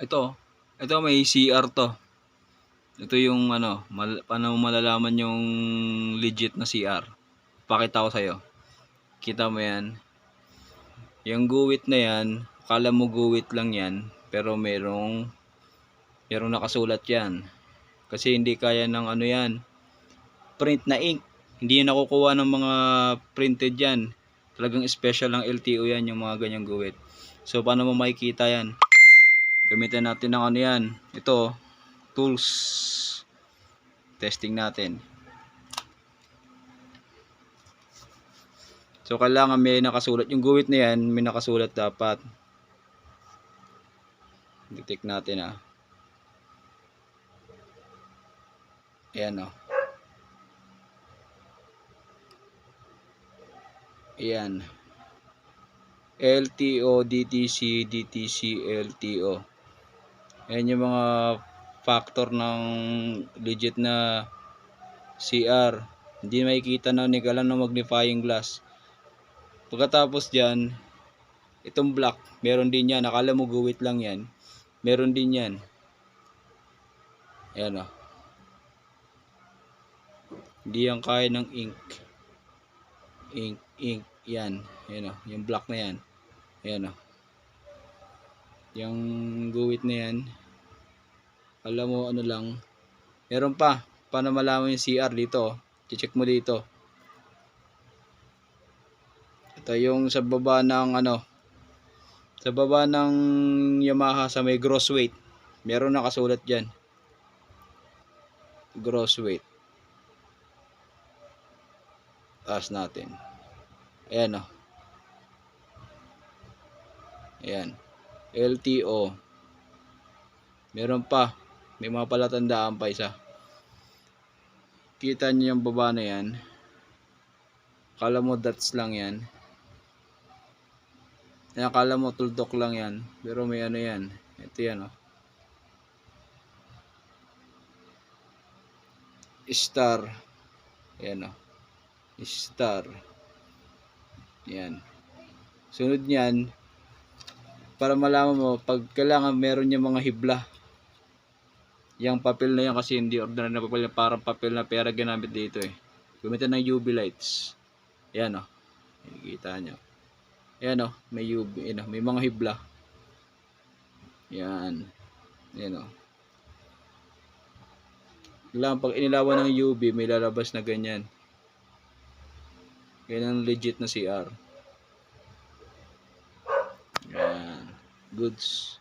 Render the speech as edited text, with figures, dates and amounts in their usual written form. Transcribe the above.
Ito, ito may CR to. Ito yung ano, paano malalaman yung legit na CR. Pakita ko sa'yo. Kita mo yan. Yung guwit na yan, akala mo guwit lang yan, pero merong nakasulat yan. Kasi hindi kaya ng ano yan, print na ink. Hindi yan nakukuha ng mga printed yan. Talagang special ng LTO yan, yung mga ganyang guwit. So paano mo makikita yan? Gamitin natin ng ano yan. Ito, tools. Testing natin. So kailangan may nakasulat. Yung guhit na yan, may nakasulat dapat. Detect natin Ayan Ayan. LTO, DTC, DTC, LTO. Ayan yung mga factor ng legit na CR. Hindi makikita na nikalan ng magnifying glass. Pagkatapos dyan, itong black, meron din yan. Akala mo guwit lang yan. Meron din yan. Ayan Hindi yan kaya ng ink. Ink. Yan. Ayan yung black na yan. Ayan yung guwit na yan. Alam mo ano lang. Meron pa. Paano malaman yung CR dito? I-check mo dito. Ito yung sa baba ng sa baba ng Yamaha sa may gross weight. Meron nakasulat diyan. Gross weight. Taas natin. Ayan Ayan. LTO. Meron pa. May mga palatandaan pa isa. Kita niyo yung baba na yan. Akala mo dots lang yan. Akala mo tuldok lang yan. Pero may ano yan. Ito yan Star. Ayan Star. Yan. Sunod niyan, para malaman mo, pag kailangan meron yung mga hibla. Yung papel na yan kasi hindi ordinary na papel, parang papel na pera ginamit dito Gamitin ng UV lights. Yan Nakikita nyo. Yan may UV, may mga hibla. Yan. Kailangan pag inilawan ng UV, may lalabas na ganyan. Yan ang legit na CR. Yan. Goods.